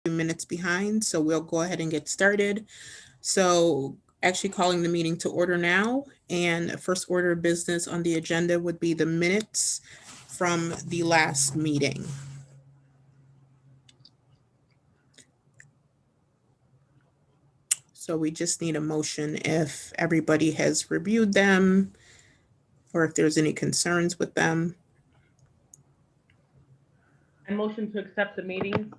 minutes behind, so we'll go ahead and get started. So actually calling the meeting to order now, and first order of business on the agenda would be the minutes from the last meeting. So we just need a motion if everybody has reviewed them or if there's any concerns with them. I motion to accept the minutes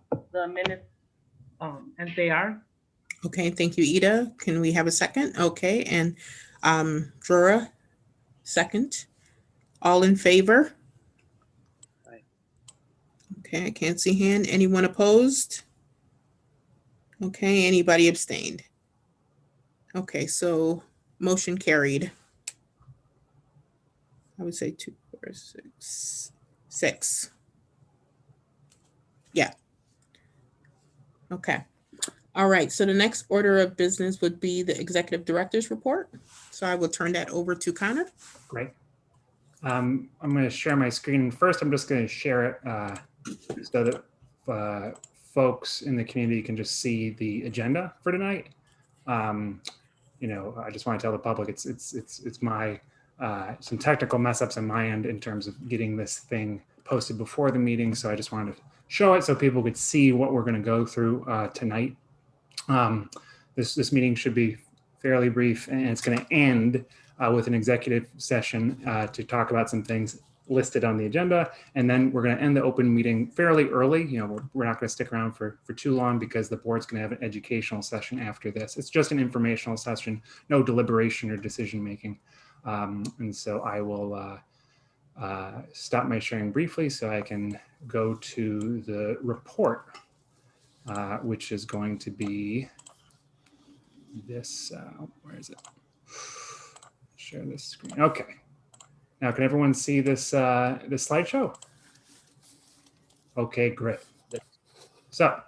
as they are. Okay, thank you, Ida. Can we have a second? Okay, and Drora, second. All in favor? Aye. Okay, I can't see hand. Anyone opposed? Okay, anybody abstained? Okay, so motion carried. I would say 2, 4, 6. Yeah. Okay. All right, so the next order of business would be the executive director's report. So I will turn that over to Connor. Great. I'm going to share my screen. First, I'm just going to share it so that folks in the community can just see the agenda for tonight. I just want to tell the public it's my some technical mess ups on my end in terms of getting this thing posted before the meeting. So I just wanted to show it so people could see what we're going to go through tonight. This meeting should be fairly brief, and it's going to end with an executive session to talk about some things listed on the agenda. And then we're going to end the open meeting fairly early. We're not going to stick around for too long because the board's going to have an educational session after this. It's just an informational session, no deliberation or decision making. And so I will stop my sharing briefly so I can go to the report, which is going to be this. Where is it? Share this screen. Okay. Now, can everyone see this this slideshow? Okay, great. So,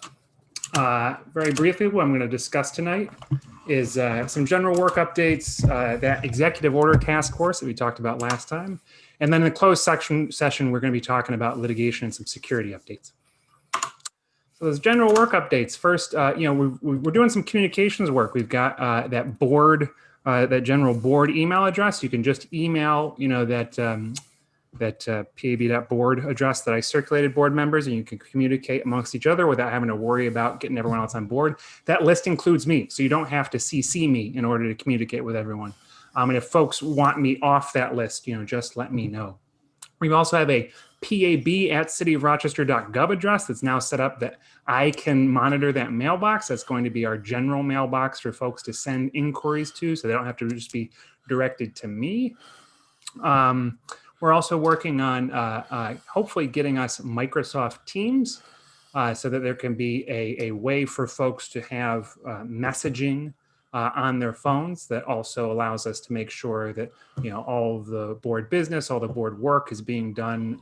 very briefly, what I'm going to discuss tonight is some general work updates, that executive order task force that we talked about last time, and then in the closed session, we're going to be talking about litigation and some security updates. So those general work updates. First, we're doing some communications work. We've got that board. That general board email address. You can just email, that pab.board address that I circulated board members, and you can communicate amongst each other without having to worry about getting everyone else on board. That list includes me, so you don't have to CC me in order to communicate with everyone. And if folks want me off that list, just let me know. We also have a pab@cityofrochester.gov address that's now set up that I can monitor that mailbox. That's going to be our general mailbox for folks to send inquiries to, so they don't have to just be directed to me. We're also working on hopefully getting us Microsoft Teams so that there can be a way for folks to have messaging on their phones that also allows us to make sure that all of the board business, all the board work is being done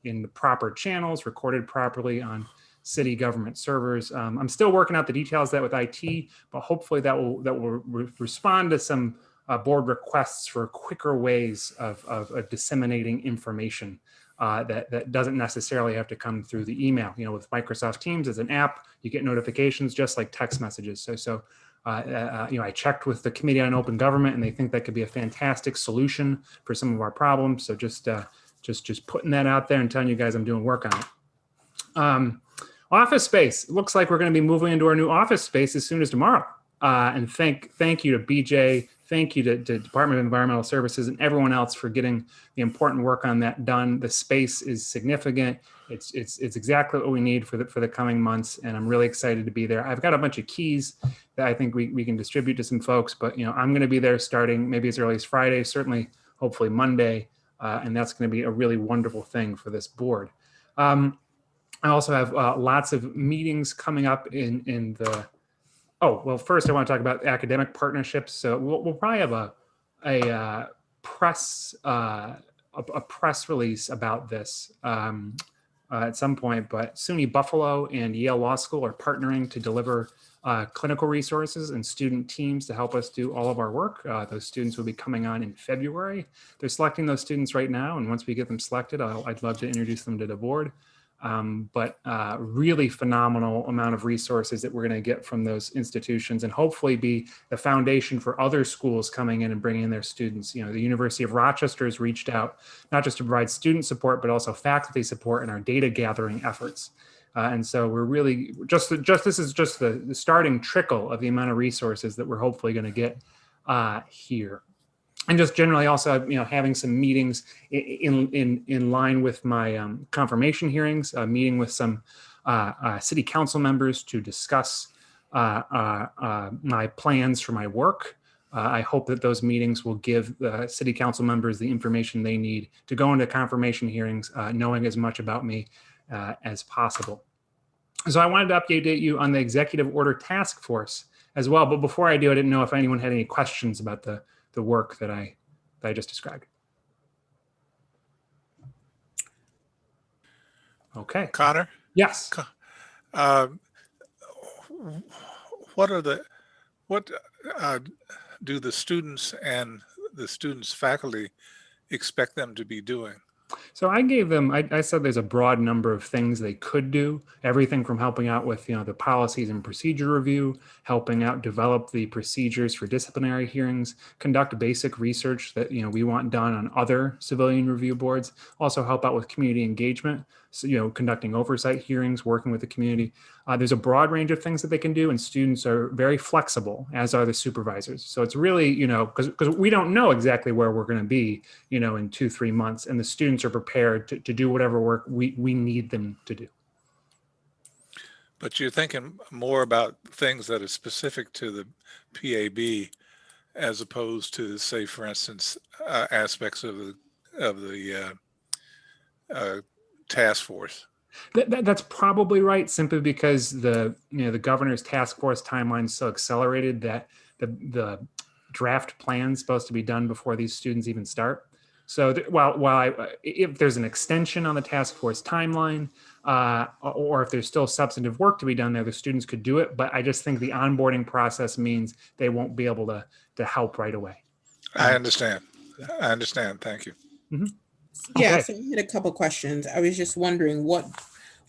in the proper channels, recorded properly on city government servers. I'm still working out the details of that with IT, but hopefully that will respond to some board requests for quicker ways of disseminating information that doesn't necessarily have to come through the email. With Microsoft Teams as an app, you get notifications just like text messages. I checked with the Committee on Open Government, and they think that could be a fantastic solution for some of our problems. So just putting that out there and telling you guys I'm doing work on it. Office space. It looks like we're going to be moving into our new office space as soon as tomorrow. And thank you to BJ. Thank you to Department of Environmental Services and everyone else for getting the important work on that done. The space is significant. It's exactly what we need for the coming months, and I'm really excited to be there. I've got a bunch of keys that I think we can distribute to some folks, but I'm going to be there starting maybe as early as Friday, certainly hopefully Monday, and that's going to be a really wonderful thing for this board. I also have lots of meetings coming up in the. Oh, well, first I want to talk about academic partnerships. So we'll probably have a press release about this at some point, but SUNY Buffalo and Yale Law School are partnering to deliver clinical resources and student teams to help us do all of our work. Those students will be coming on in February. They're selecting those students right now, and once we get them selected, I'd love to introduce them to the board. but really phenomenal amount of resources that we're going to get from those institutions, and hopefully be the foundation for other schools coming in and bringing in their students. You know, the University of Rochester has reached out not just to provide student support, but also faculty support in our data gathering efforts. And so we're really this is just the starting trickle of the amount of resources that we're hopefully going to get here. And just generally also, you know, having some meetings in line with my confirmation hearings, meeting with some city council members to discuss my plans for my work. I hope that those meetings will give the city council members the information they need to go into confirmation hearings, knowing as much about me as possible. So I wanted to update you on the executive order task force as well. But before I do, I didn't know if anyone had any questions about the work that I just described. Okay. Connor? Yes. What do the students and the students' faculty expect them to be doing? So I gave them, I said there's a broad number of things they could do, everything from helping out with, you know, the policies and procedure review, helping out develop the procedures for disciplinary hearings, conduct basic research that, you know, we want done on other civilian review boards, also help out with community engagement, so, you know, conducting oversight hearings, working with the community. There's a broad range of things that they can do, and students are very flexible, as are the supervisors. So it's really, you know, because we don't know exactly where we're going to be, you know, in 2-3 months, and the students are prepared to do whatever work we need them to do. But you're thinking more about things that are specific to the PAB, as opposed to, say, for instance, aspects of the task force. That's probably right, simply because the governor's task force timeline is so accelerated that the draft plan is supposed to be done before these students even start. So if there's an extension on the task force timeline, or if there's still substantive work to be done there, the students could do it. But I just think the onboarding process means they won't be able to help right away. I understand. I understand. Thank you. Mm-hmm. Yeah, Okay. so I had a couple questions. I was just wondering what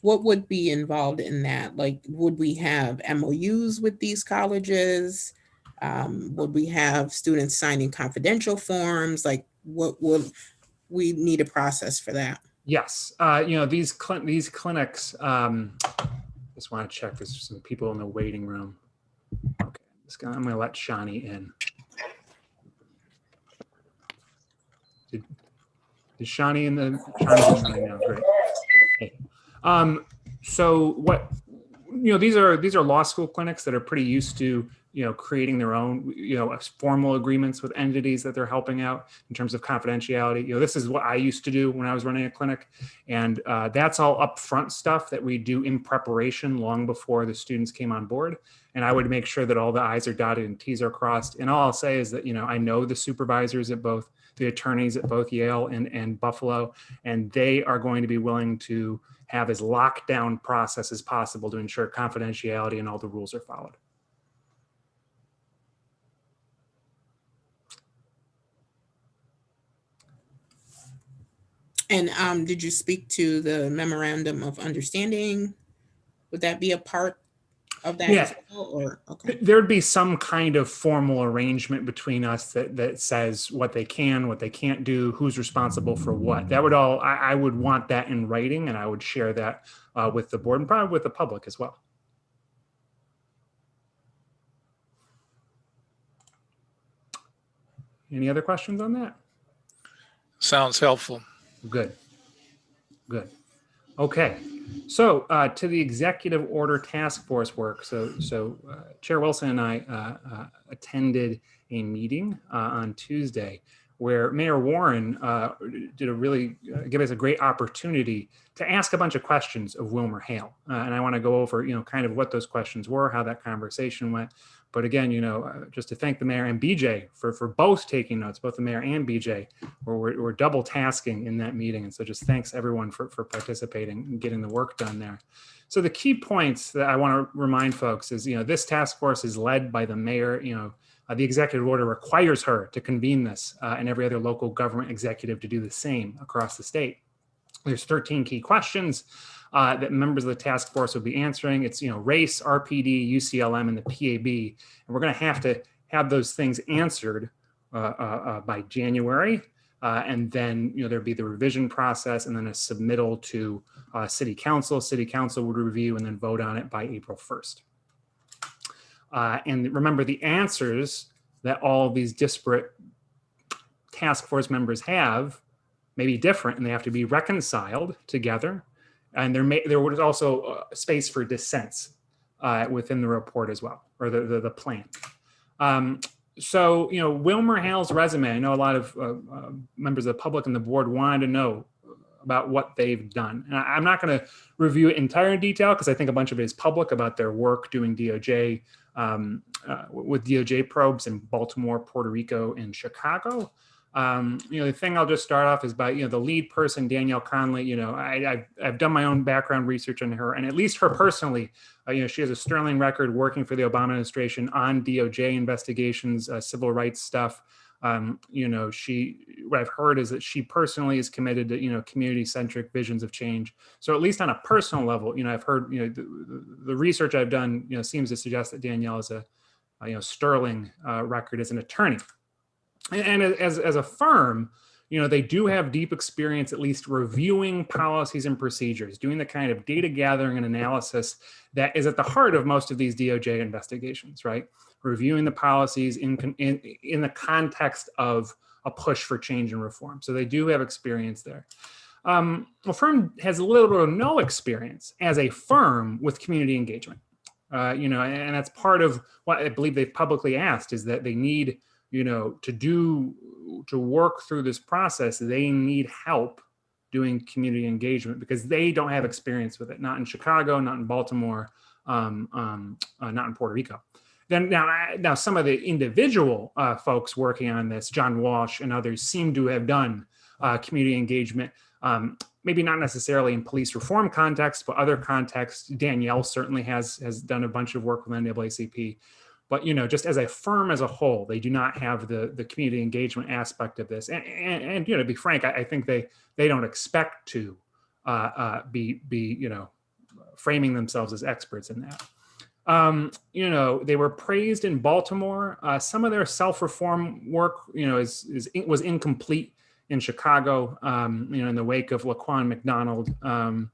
would be involved in that? Like, would we have MOUs with these colleges? Would we have students signing confidential forms? Like, what would we need a process for that? Yes, you know, these clinics. Just want to check. There's some people in the waiting room. Okay, I'm going to let Shani in. Is Shani in the? Shani's in right now. Great. Okay. So what? You know, these are law school clinics that are pretty used to, you know, creating their own, you know, formal agreements with entities that they're helping out in terms of confidentiality. You know, this is what I used to do when I was running a clinic, and that's all upfront stuff that we do in preparation long before the students came on board. And I would make sure that all the I's are dotted and T's are crossed. And all I'll say is that, you know, I know the supervisors at both, the attorneys at both Yale and Buffalo, and they are going to be willing to have as locked down process as possible to ensure confidentiality and all the rules are followed. And did you speak to the memorandum of understanding? Would that be a part of that? Yeah. As well, or okay. There'd be some kind of formal arrangement between us that says what they can, what they can't do, who's responsible for what. That would all, I would want that in writing, and I would share that with the board and probably with the public as well. Any other questions on that? Sounds helpful. Good. Good. Okay. So to the executive order task force work. So Chair Wilson and I attended a meeting on Tuesday where Mayor Warren did a really give us a great opportunity to ask a bunch of questions of Willmer Hale. And I want to go over, you know, kind of what those questions were, how that conversation went. But again, you know, just to thank the mayor and BJ for both taking notes, both the mayor and BJ, where we're double tasking in that meeting. And so just thanks everyone for participating and getting the work done there. So the key points that I want to remind folks is, you know, this task force is led by the mayor. You know, the executive order requires her to convene this and every other local government executive to do the same across the state. There's 13 key questions that members of the task force will be answering. It's, race, RPD, UCLM, and the PAB. And we're going to have those things answered by January. And then, there'd be the revision process and then a submittal to City Council. City Council would review and then vote on it by April 1st. And remember, the answers that all of these disparate task force members have may be different, and they have to be reconciled together. And there was also space for dissents within the report as well, or the plan. So, Willmer Hale's resume, I know a lot of members of the public and the board wanted to know about what they've done. And I'm not going to review it in entire detail because I think a bunch of it is public about their work doing DOJ with DOJ probes in Baltimore, Puerto Rico, and Chicago. The thing I'll just start off is by, the lead person, Danielle Conley. I've done my own background research on her, and at least her personally, she has a sterling record working for the Obama administration on DOJ investigations, civil rights stuff. What I've heard is that she personally is committed to, community-centric visions of change. So at least on a personal level, I've heard, the research I've done, seems to suggest that Danielle has a sterling record as an attorney. And as a firm, they do have deep experience, at least reviewing policies and procedures, doing the kind of data gathering and analysis that is at the heart of most of these DOJ investigations, right? Reviewing the policies in the context of a push for change and reform. So they do have experience there. The firm has a little bit of no experience as a firm with community engagement, and that's part of what I believe they've publicly asked, is that they need, to work through this process, they need help doing community engagement because they don't have experience with it, not in Chicago, not in Baltimore, not in Puerto Rico. Then now some of the individual folks working on this, John Walsh and others, seem to have done community engagement, maybe not necessarily in police reform context, but other contexts. Danielle certainly has done a bunch of work with NAACP. But, just as a firm as a whole, they do not have the community engagement aspect of this. And to be frank, I think they don't expect to be framing themselves as experts in that. They were praised in Baltimore. Some of their self-reform work, was incomplete in Chicago, in the wake of Laquan McDonald. And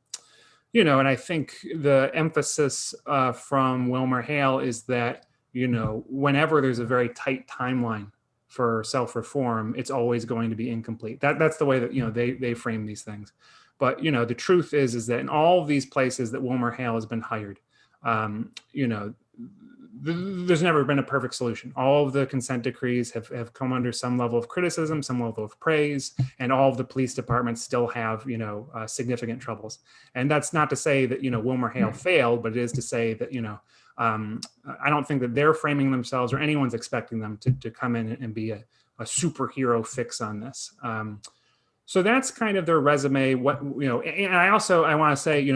I think the emphasis from Willmer Hale is that, whenever there's a very tight timeline for self-reform, it's always going to be incomplete. That's the way that, they frame these things. But, the truth is that in all of these places that Willmer Hale has been hired, there's never been a perfect solution. All of the consent decrees have come under some level of criticism, some level of praise, and all of the police departments still have, significant troubles. And that's not to say that, Willmer Hale failed, but it is to say that, I don't think that they're framing themselves or anyone's expecting them to come in and be a superhero fix on this. So that's kind of their resume. And I want to say,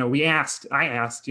I asked,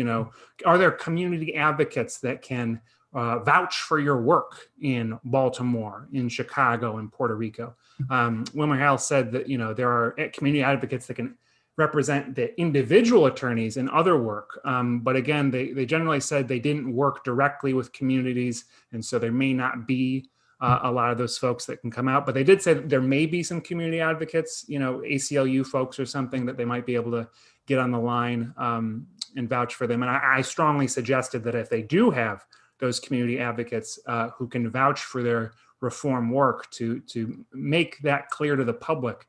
are there community advocates that can vouch for your work in Baltimore, in Chicago, and Puerto Rico? Willmer Hale said that, there are community advocates that can represent the individual attorneys in other work. But again, they generally said they didn't work directly with communities. And so there may not be a lot of those folks that can come out, but they did say that there may be some community advocates, ACLU folks or something, that they might be able to get on the line and vouch for them. And I strongly suggested that if they do have those community advocates who can vouch for their reform work, to make that clear to the public,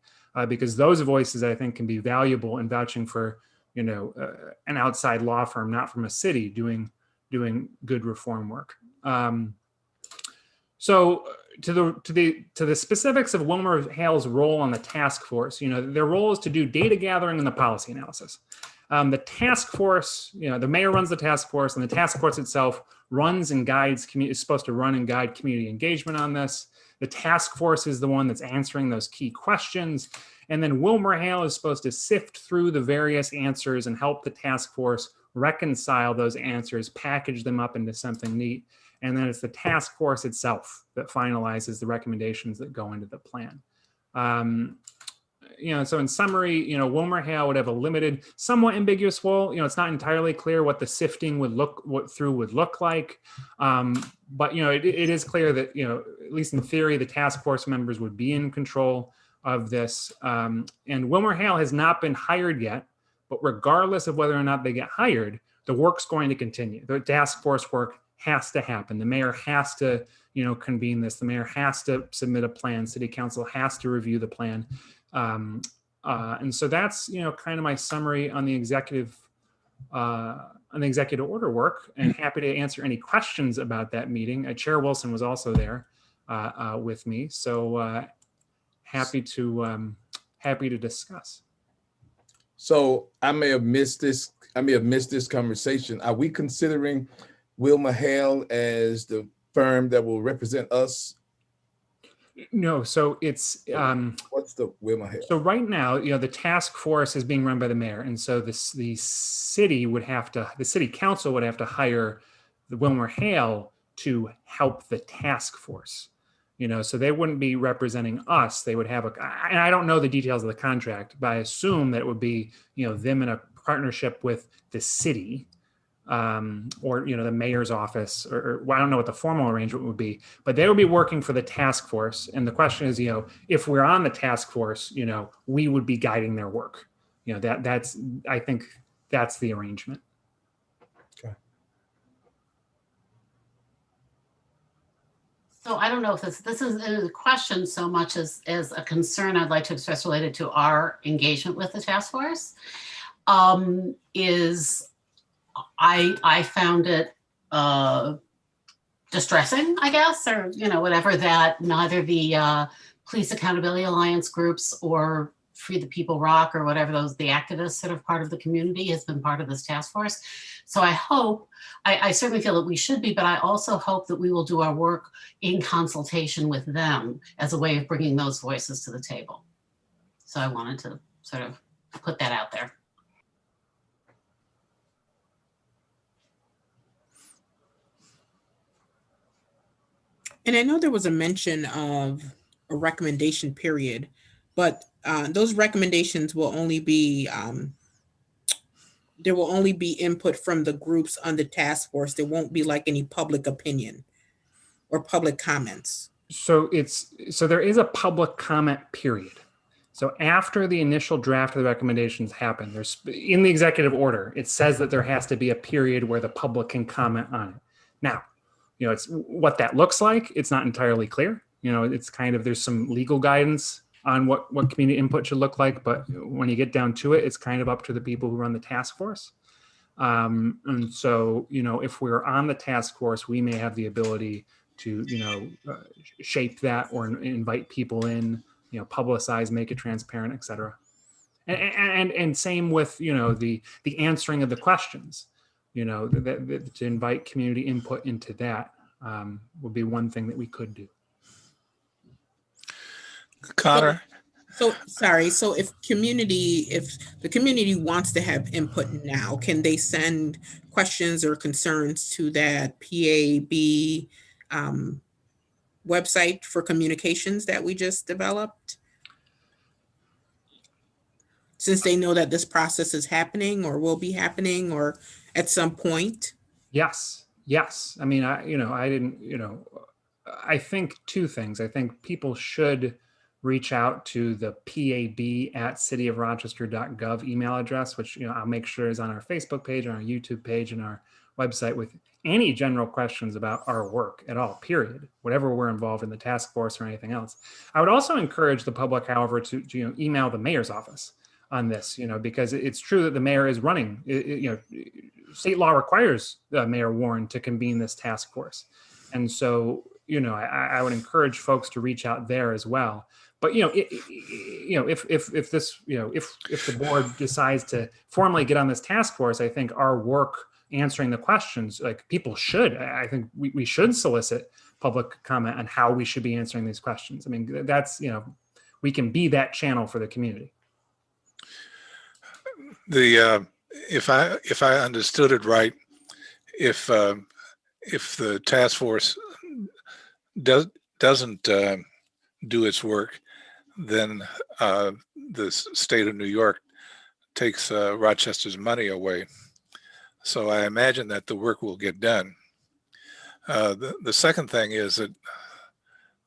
because those voices, I think, can be valuable in vouching for, an outside law firm, not from a city, doing good reform work. So to the specifics of Willmer Hale's role on the task force, their role is to do data gathering and the policy analysis. The task force, the mayor runs the task force, and the task force itself runs and guides, is supposed to run and guide community engagement on this. The task force is the one that's answering those key questions. And then Willmer Hale is supposed to sift through the various answers and help the task force reconcile those answers, package them up into something neat. And then it's the task force itself that finalizes the recommendations that go into the plan. so in summary, Willmer Hale would have a limited, somewhat ambiguous role. It's not entirely clear what the sifting would look like. But, it is clear that, at least in theory, the task force members would be in control of this. And Willmer Hale has not been hired yet, but regardless of whether or not they get hired, the work's going to continue. The task force work has to happen. The mayor has to, convene this. The mayor has to submit a plan. City council has to review the plan. And so that's, kind of my summary on the executive order work, and happy to answer any questions about that meeting. Chair Wilson was also there with me. So happy to discuss. So I may have missed this. I may have missed this conversation. Are we considering Willmer Hale as the firm that will represent us? No, so it's what's the Willmer Hale? So right now, the task force is being run by the mayor, and so the city council would have to hire the Willmer Hale to help the task force. So they wouldn't be representing us. They would have and I don't know the details of the contract, but I assume that it would be, them in a partnership with the city, or, the mayor's office, or I don't know what the formal arrangement would be, but they would be working for the task force. And the question is, if we're on the task force, we would be guiding their work. I think that's the arrangement. So I don't know if this is a question so much as a concern I'd like to express related to our engagement with the task force. I found it distressing, I guess, or whatever, that neither the Police Accountability Alliance groups or Free the People Rock or whatever the activists that are part of the community has been part of this task force. So I certainly feel that we should be, but I also hope that we will do our work in consultation with them as a way of bringing those voices to the table. So I wanted to sort of put that out there. And I know there was a mention of a recommendation period, but those recommendations will only be, there will only be input from the groups on the task force. There won't be like any public opinion or public comments. So there is a public comment period. So after the initial draft of the recommendations happen, there's in the executive order, it says that there has to be a period where the public can comment on it. Now, it's what that looks like. It's not entirely clear. It's kind of, there's some legal guidance on what community input should look like, but when you get down to it, it's kind of up to the people who run the task force. And so, if we're on the task force, we may have the ability to, shape that or invite people in, publicize, make it transparent, et cetera. And same with, the answering of the questions. To invite community input into that would be one thing that we could do. Connor? So if the community wants to have input now, can they send questions or concerns to that PAB website for communications that we just developed? Since they know that this process is happening or will be happening or at some point? Yes. I mean, I think two things. I think people should reach out to the pab@cityofrochester.gov email address, which, I'll make sure is on our Facebook page, on our YouTube page, and our website, with any general questions about our work at all, period, whatever we're involved in the task force or anything else. I would also encourage the public, however, to email the mayor's office on this, because it's true that the mayor is running, state law requires Mayor Warren to convene this task force. And so, I would encourage folks to reach out there as well. But, if the board decides to formally get on this task force, I think our work answering the questions, like, people should, I think we should solicit public comment on how we should be answering these questions. I mean, that's, we can be that channel for the community. If I understood it right, if the task force doesn't do its work, then the state of New York takes Rochester's money away. So I imagine that the work will get done. The second thing is that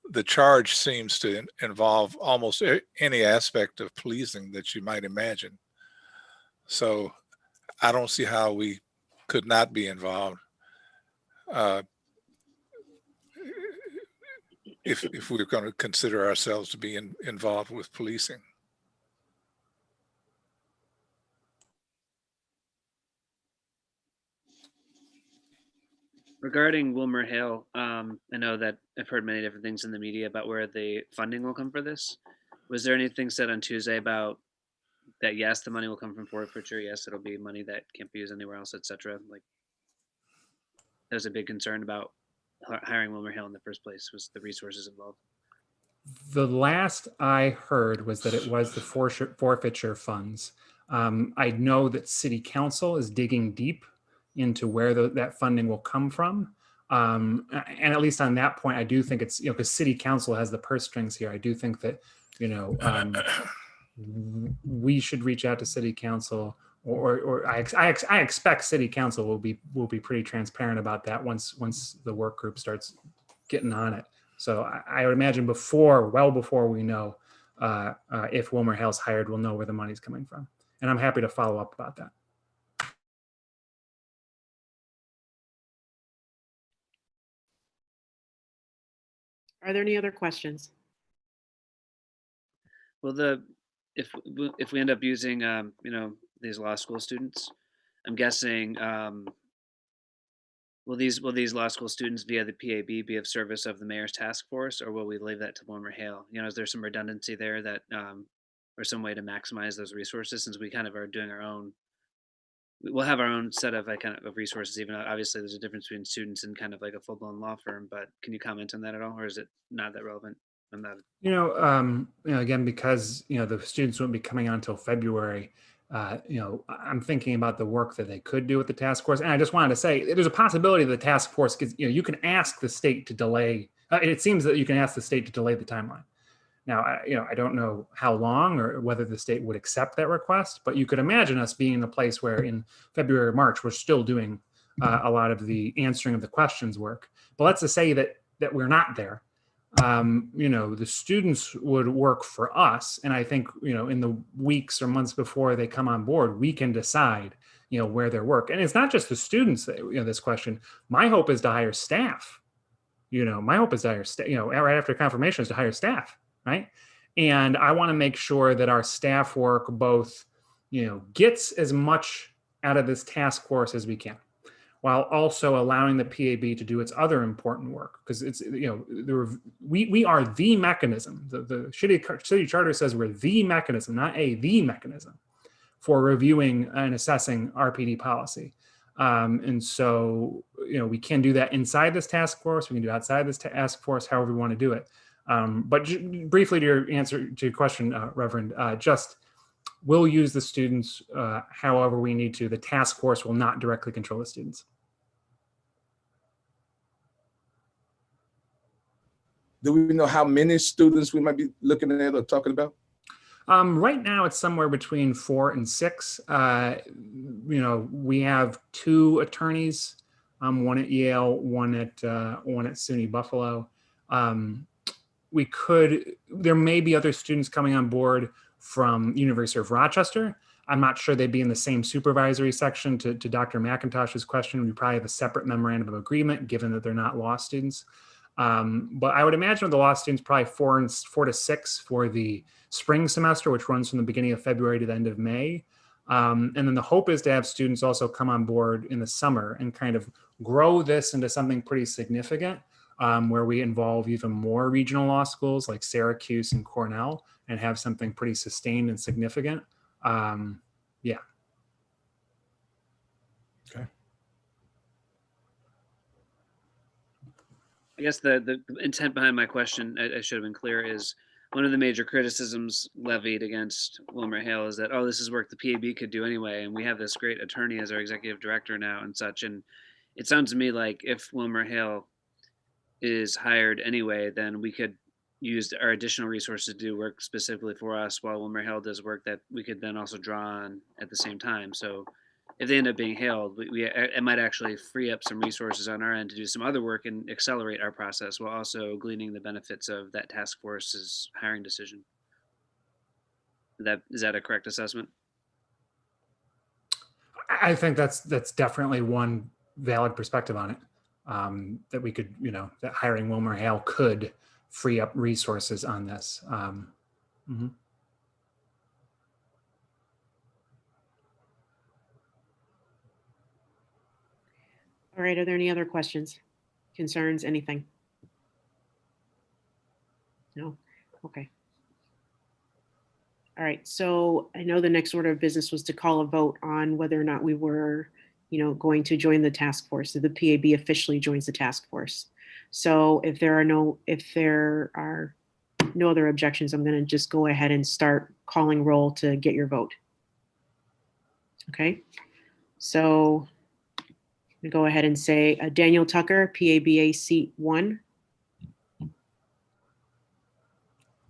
the charge seems to involve almost any aspect of policing that you might imagine. So I don't see how we could not be involved if we're going to consider ourselves to be involved with policing. Regarding Willmer Hale, I know that I've heard many different things in the media about where the funding will come for this. Was there anything said on Tuesday about that? Yes, the money will come from forfeiture. Yes, it'll be money that can't be used anywhere else, etc. Like, there's a big concern about hiring Willmer Hale in the first place. Was the resources involved? The last I heard was that it was the forfeiture funds. I know that City Council is digging deep into where that funding will come from. And at least on that point, I do think it's, because City Council has the purse strings here. I do think that, we should reach out to City Council, or I expect City Council will be pretty transparent about that once the work group starts getting on it. So I would imagine well before we know if Willmer Hale's hired, we'll know where the money's coming from. And I'm happy to follow up about that. Are there any other questions? Well, if we end up using these law school students, I'm guessing will these law school students via the PAB be of service of the mayor's task force, or will we leave that to Willmer Hale? Is there some redundancy there that or some way to maximize those resources, since we kind of are doing our own? We'll have our own set of of resources, even though obviously there's a difference between students and kind of like a full-blown law firm. But can you comment on that at all, or is it not that relevant? I'm not. Again, because the students won't be coming on until February. I'm thinking about the work that they could do with the task force, and I just wanted to say there's a possibility the task force, because you can ask the state to delay. It seems that you can ask the state to delay the timeline. Now, I don't know how long or whether the state would accept that request, but you could imagine us being in a place where in February or March, we're still doing a lot of the answering of the questions work. But let's just say that we're not there. The students would work for us. And I think, in the weeks or months before they come on board, we can decide, where their work. And it's not just the students that, this question. My hope is to hire staff. My hope is to hire staff, right after confirmation is to hire staff. Right. And I want to make sure that our staff work both, gets as much out of this task force as we can, while also allowing the PAB to do its other important work. Because it's, we are the mechanism. The city charter says we're the mechanism, not the mechanism for reviewing and assessing RPD policy. And so, we can do that inside this task force. We can do outside this task force, however we want to do it. But briefly to your answer to your question, Reverend, just we'll use the students however we need to. The task force will not directly control the students. Do we know how many students we might be looking at or talking about? Right now, it's somewhere between 4 and 6. We have 2 attorneys, one at Yale, one at SUNY Buffalo. There may be other students coming on board from University of Rochester. I'm not sure they'd be in the same supervisory section. To Dr. McIntosh's question, we probably have a separate memorandum of agreement, given that they're not law students. But I would imagine the law students probably 4 to 6 for the spring semester, which runs from the beginning of February to the end of May. And then the hope is to have students also come on board in the summer and kind of grow this into something pretty significant, where we involve even more regional law schools like Syracuse and Cornell and have something pretty sustained and significant. Yeah. Okay. I guess the intent behind my question, I should have been clear, is one of the major criticisms levied against Willmer Hale is that, oh, this is work the PAB could do anyway, and we have this great attorney as our executive director now and such. And it sounds to me like if Willmer Hale is hired anyway, then we could used our additional resources to do work specifically for us while Willmer Hale does work that we could then also draw on at the same time. So if they end up being hailed, it might actually free up some resources on our end to do some other work and accelerate our process while also gleaning the benefits of that task force's hiring decision. Is that a correct assessment? I think that's definitely one valid perspective on it. That we could, that hiring Willmer Hale could free up resources on this. Mhm. All right, are there any other questions, concerns, anything? No? Okay. All right, so I know the next order of business was to call a vote on whether or not we were, going to join the task force. So the PAB officially joins the task force. So if there are no other objections, I'm going to just go ahead and start calling roll to get your vote. Okay, so I'm gonna go ahead and say Daniel Tucker, PABA seat 1.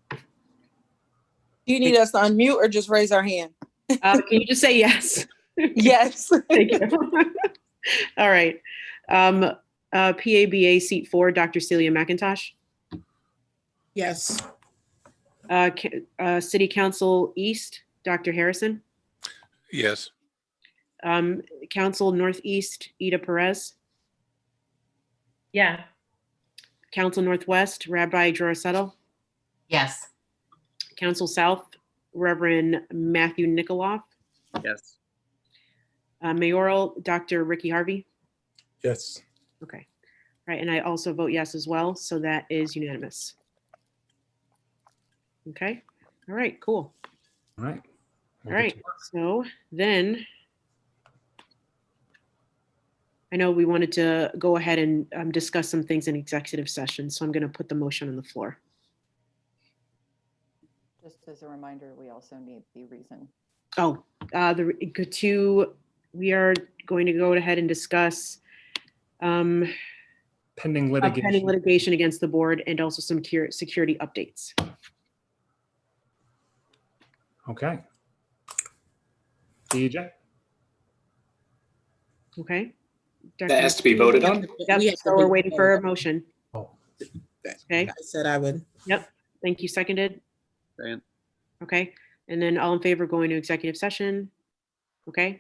Do you need us to unmute or just raise our hand? Can you just say yes? Yes. Thank you. All right. PABA seat 4, Dr. Celia McIntosh. Yes. City Council East, Dr. Harrison. Yes. Council Northeast, Ida Perez. Yeah. Council Northwest, Rabbi Dror Settle. Yes. Council South, Reverend Matthew Nikoloff. Yes. Mayoral, Dr. Ricky Harvey. Yes. Okay. All right. And I also vote yes as well. So that is unanimous. Okay. All right. Cool. All right. All right. So then I know we wanted to go ahead and discuss some things in executive session. So I'm going to put the motion on the floor. Just as a reminder, we also need the reason. Oh, we are going to go ahead and discuss Pending litigation. pending litigation against the board and also some security updates. Okay. DJ? Okay. That has to be voted on? Yep, so we're waiting for a motion. Oh. Okay. I said I would. Yep. Thank you. Seconded. Second. Okay. And then all in favor going to executive session? Okay.